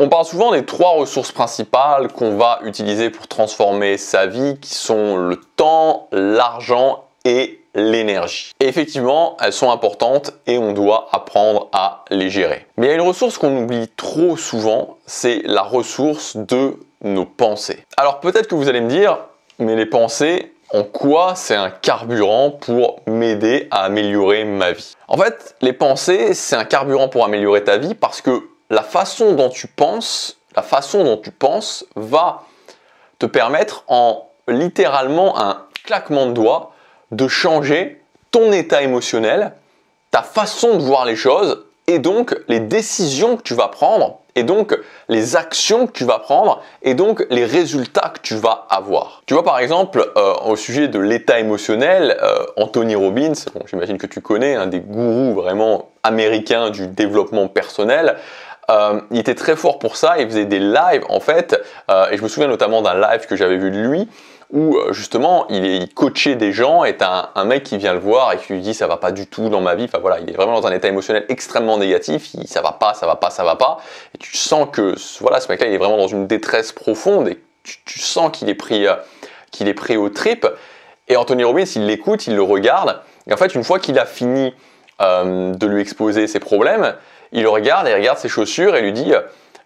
On parle souvent des 3 ressources principales qu'on va utiliser pour transformer sa vie, qui sont le temps, l'argent et l'énergie. Et effectivement, elles sont importantes et on doit apprendre à les gérer. Mais il y a une ressource qu'on oublie trop souvent, c'est la ressource de nos pensées. Alors peut-être que vous allez me dire, mais les pensées, en quoi c'est un carburant pour m'aider à améliorer ma vie? En fait, les pensées, c'est un carburant pour améliorer ta vie parce que la façon dont tu penses va te permettre en littéralement un claquement de doigts de changer ton état émotionnel, ta façon de voir les choses et donc les décisions que tu vas prendre et donc les actions que tu vas prendre et donc les résultats que tu vas avoir. Tu vois par exemple au sujet de l'état émotionnel, Anthony Robbins, bon, j'imagine que tu connais, un des gourous vraiment américains du développement personnel, il était très fort pour ça, il faisait des lives en fait, et je me souviens notamment d'un live que j'avais vu de lui où justement il coachait des gens et t'as un mec qui vient le voir et qui lui dit ça va pas du tout dans ma vie, enfin voilà, il est vraiment dans un état émotionnel extrêmement négatif, ça va pas, et tu sens que voilà, ce mec-là il est vraiment dans une détresse profonde et tu sens qu'il est pris aux tripes, et Anthony Robbins il l'écoute, il le regarde, et en fait une fois qu'il a fini de lui exposer ses problèmes, il le regarde et il regarde ses chaussures et lui dit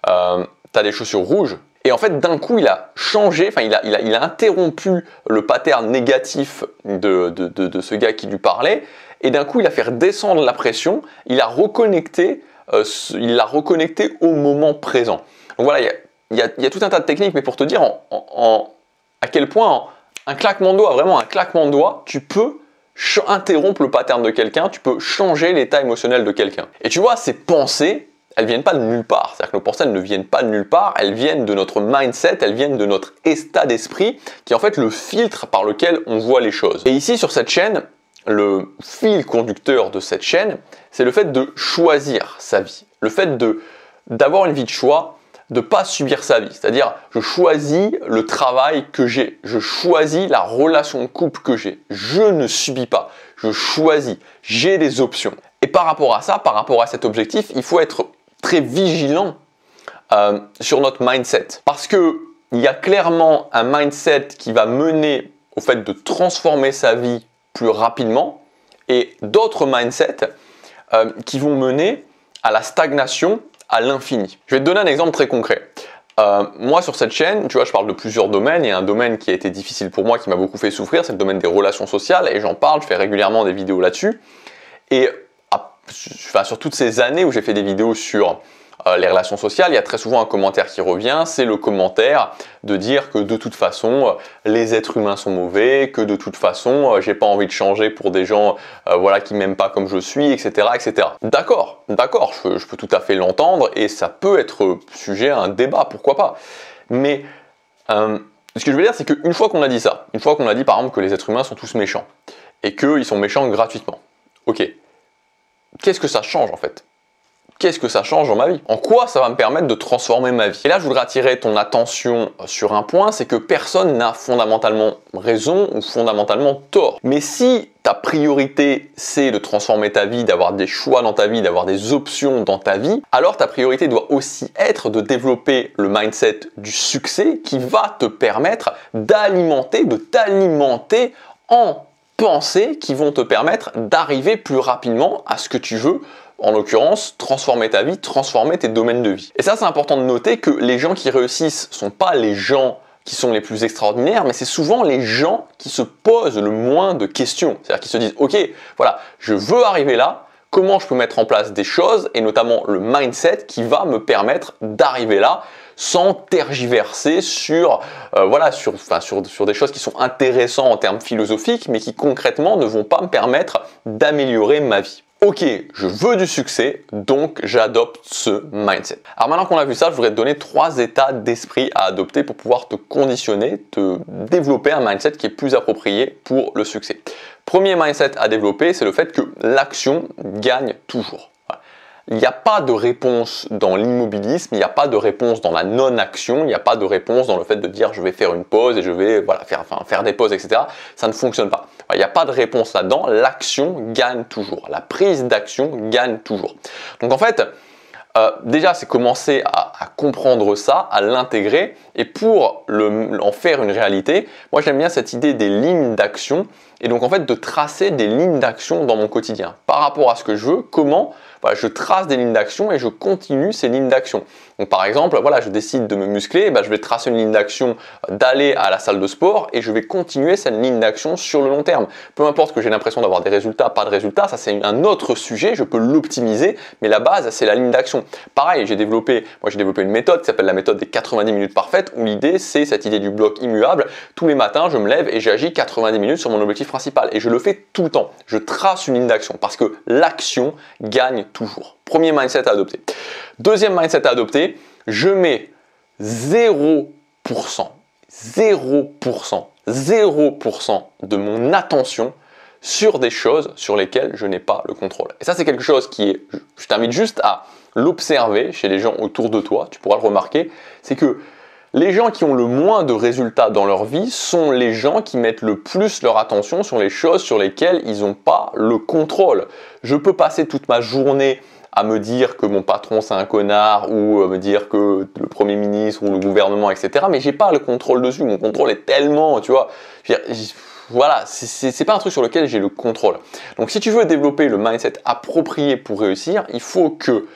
t'as des chaussures rouges. Et en fait, d'un coup, il a changé, enfin, il a interrompu le pattern négatif de ce gars qui lui parlait. Et d'un coup, il a fait redescendre la pression. Il l'a reconnecté au moment présent. Donc voilà, il y a tout un tas de techniques, mais pour te dire à quel point un claquement de doigts, vraiment un claquement de doigts, tu peux interrompre le pattern de quelqu'un, tu peux changer l'état émotionnel de quelqu'un. Et tu vois, ces pensées, elles viennent pas de nulle part. C'est-à-dire que nos pensées, elles ne viennent pas de nulle part, elles viennent de notre mindset, elles viennent de notre état d'esprit, qui est en fait le filtre par lequel on voit les choses. Et ici, sur cette chaîne, le fil conducteur de cette chaîne, c'est le fait de choisir sa vie. Le fait d'avoir une vie de choix, de ne pas subir sa vie. C'est-à-dire, je choisis le travail que j'ai, je choisis la relation de couple que j'ai. Je ne subis pas, je choisis, j'ai des options. Et par rapport à ça, par rapport à cet objectif, il faut être très vigilant sur notre mindset. Parce qu'il y a clairement un mindset qui va mener au fait de transformer sa vie plus rapidement et d'autres mindsets qui vont mener à la stagnation, à l'infini. Je vais te donner un exemple très concret. Moi sur cette chaîne, tu vois, je parle de plusieurs domaines. Il y a un domaine qui a été difficile pour moi, qui m'a beaucoup fait souffrir, c'est le domaine des relations sociales et j'en parle, je fais régulièrement des vidéos là-dessus. Et sur toutes ces années où j'ai fait des vidéos sur les relations sociales, il y a très souvent un commentaire qui revient, c'est le commentaire de dire que de toute façon les êtres humains sont mauvais, que de toute façon j'ai pas envie de changer pour des gens voilà, qui m'aiment pas comme je suis, etc. etc. D'accord, je peux tout à fait l'entendre et ça peut être sujet à un débat, pourquoi pas. Mais ce que je veux dire, c'est qu'une fois qu'on a dit ça, une fois qu'on a dit par exemple que les êtres humains sont tous méchants et qu'ils sont méchants gratuitement, ok, qu'est-ce que ça change en fait? Qu'est-ce que ça change dans ma vie? En quoi ça va me permettre de transformer ma vie? Et là, je voudrais attirer ton attention sur un point, c'est que personne n'a fondamentalement raison ou fondamentalement tort. Mais si ta priorité, c'est de transformer ta vie, d'avoir des choix dans ta vie, d'avoir des options dans ta vie, alors ta priorité doit aussi être de développer le mindset du succès qui va te permettre de t'alimenter en pensées qui vont te permettre d'arriver plus rapidement à ce que tu veux, en l'occurrence, transformer ta vie, transformer tes domaines de vie. Et ça, c'est important de noter que les gens qui réussissent ne sont pas les gens qui sont les plus extraordinaires, mais c'est souvent les gens qui se posent le moins de questions. C'est-à-dire qu'ils se disent, ok, voilà, je veux arriver là, comment je peux mettre en place des choses, et notamment le mindset qui va me permettre d'arriver là, sans tergiverser sur des choses qui sont intéressantes en termes philosophiques, mais qui concrètement ne vont pas me permettre d'améliorer ma vie. Ok, je veux du succès, donc j'adopte ce mindset. Alors maintenant qu'on a vu ça, je voudrais te donner 3 états d'esprit à adopter pour pouvoir te conditionner, te développer un mindset qui est plus approprié pour le succès. Premier mindset à développer, c'est le fait que l'action gagne toujours. Voilà. Il n'y a pas de réponse dans l'immobilisme, il n'y a pas de réponse dans la non-action, il n'y a pas de réponse dans le fait de dire je vais faire une pause et je vais faire des pauses, etc. Ça ne fonctionne pas. Il n'y a pas de réponse là-dedans, l'action gagne toujours, la prise d'action gagne toujours. Donc en fait, déjà, c'est commencer à comprendre ça, à l'intégrer. Et pour en faire une réalité, moi j'aime bien cette idée des lignes d'action. Et donc en fait de tracer des lignes d'action dans mon quotidien. Par rapport à ce que je veux, comment je trace des lignes d'action et je continue ces lignes d'action. Donc par exemple, voilà, je décide de me muscler, je vais tracer une ligne d'action d'aller à la salle de sport et je vais continuer cette ligne d'action sur le long terme. Peu importe que j'ai l'impression d'avoir des résultats, pas de résultats, ça c'est un autre sujet, je peux l'optimiser, mais la base c'est la ligne d'action. Pareil, j'ai développé une méthode qui s'appelle la méthode des 90 minutes parfaites où l'idée c'est cette idée du bloc immuable. Tous les matins, je me lève et j'agis 90 minutes sur mon objectif principal et je le fais tout le temps. Je trace une ligne d'action parce que l'action gagne toujours. Premier mindset à adopter. Deuxième mindset à adopter, je mets 0% de mon attention sur des choses sur lesquelles je n'ai pas le contrôle. Et ça, c'est quelque chose qui est, je t'invite juste à l'observer chez les gens autour de toi, tu pourras le remarquer, c'est que les gens qui ont le moins de résultats dans leur vie sont les gens qui mettent le plus leur attention sur les choses sur lesquelles ils n'ont pas le contrôle. Je peux passer toute ma journée à me dire que mon patron c'est un connard ou me dire que le Premier ministre ou le gouvernement, etc. Mais j'ai pas le contrôle dessus. Mon contrôle est tellement, tu vois, voilà, c'est pas un truc sur lequel j'ai le contrôle. Donc si tu veux développer le mindset approprié pour réussir, il faut que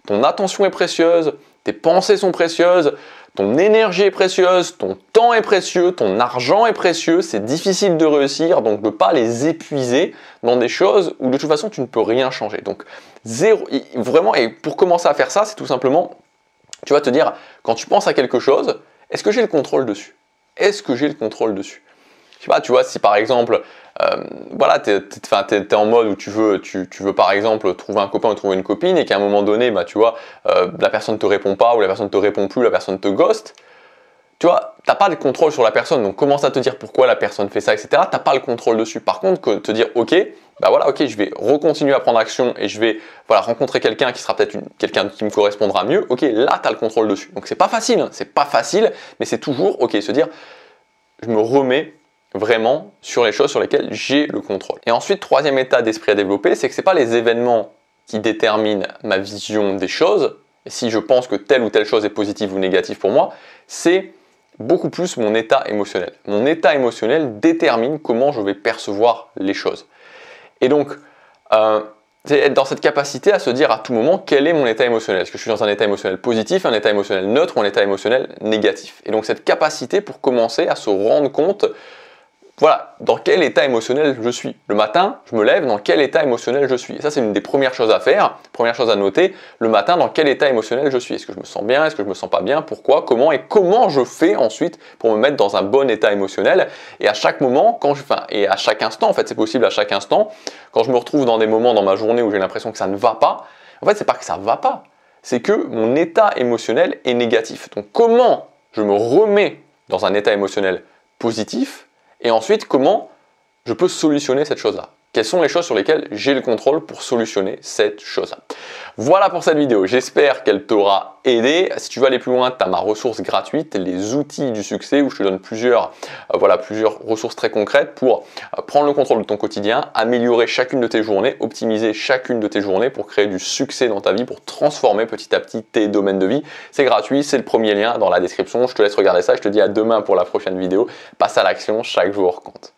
ton attention est précieuse, tes pensées sont précieuses, ton énergie est précieuse, ton temps est précieux, ton argent est précieux, c'est difficile de réussir, donc ne pas les épuiser dans des choses où de toute façon tu ne peux rien changer. Donc vraiment, et pour commencer à faire ça, c'est tout simplement, tu vas te dire, quand tu penses à quelque chose, est-ce que j'ai le contrôle dessus? Est-ce que j'ai le contrôle dessus? Je sais pas, tu vois, si par exemple, voilà, t'es en mode où tu veux par exemple trouver un copain ou trouver une copine et qu'à un moment donné, tu vois, la personne ne te répond pas ou la personne ne te répond plus, la personne te ghost, tu vois, t'as pas le contrôle sur la personne, donc commence à te dire pourquoi la personne fait ça, etc. T'as pas le contrôle dessus. Par contre, que te dire, ok, je vais recontinuer à prendre action et je vais rencontrer quelqu'un qui sera peut-être quelqu'un qui me correspondra mieux, ok, là tu as le contrôle dessus. Donc c'est pas facile, hein, c'est pas facile, mais c'est toujours, ok, se dire, je me remets vraiment sur les choses sur lesquelles j'ai le contrôle. Et ensuite, troisième état d'esprit à développer, c'est que ce n'est pas les événements qui déterminent ma vision des choses, et si je pense que telle ou telle chose est positive ou négative pour moi, c'est beaucoup plus mon état émotionnel. Mon état émotionnel détermine comment je vais percevoir les choses. Et donc, c'est être dans cette capacité à se dire à tout moment quel est mon état émotionnel. Est-ce que je suis dans un état émotionnel positif, un état émotionnel neutre ou un état émotionnel négatif? Et donc cette capacité pour commencer à se rendre compte, voilà, dans quel état émotionnel je suis. Le matin, je me lève, dans quel état émotionnel je suis. Et ça, c'est une des premières choses à faire, première chose à noter. Le matin, dans quel état émotionnel je suis. Est-ce que je me sens bien? Est-ce que je me sens pas bien? Pourquoi? Comment? Et comment je fais ensuite pour me mettre dans un bon état émotionnel? Et à chaque moment, et à chaque instant, en fait, c'est possible à chaque instant, quand je me retrouve dans des moments dans ma journée où j'ai l'impression que ça ne va pas, en fait, c'est pas que ça ne va pas. C'est que mon état émotionnel est négatif. Donc, comment je me remets dans un état émotionnel positif? Et ensuite, comment je peux solutionner cette chose-là? Quelles sont les choses sur lesquelles j'ai le contrôle pour solutionner cette chose-là? Voilà pour cette vidéo, j'espère qu'elle t'aura aidé. Si tu veux aller plus loin, tu as ma ressource gratuite, les outils du succès, où je te donne plusieurs ressources très concrètes pour prendre le contrôle de ton quotidien, améliorer chacune de tes journées, optimiser chacune de tes journées pour créer du succès dans ta vie, pour transformer petit à petit tes domaines de vie. C'est gratuit, c'est le premier lien dans la description. Je te laisse regarder ça et je te dis à demain pour la prochaine vidéo. Passe à l'action, chaque jour compte.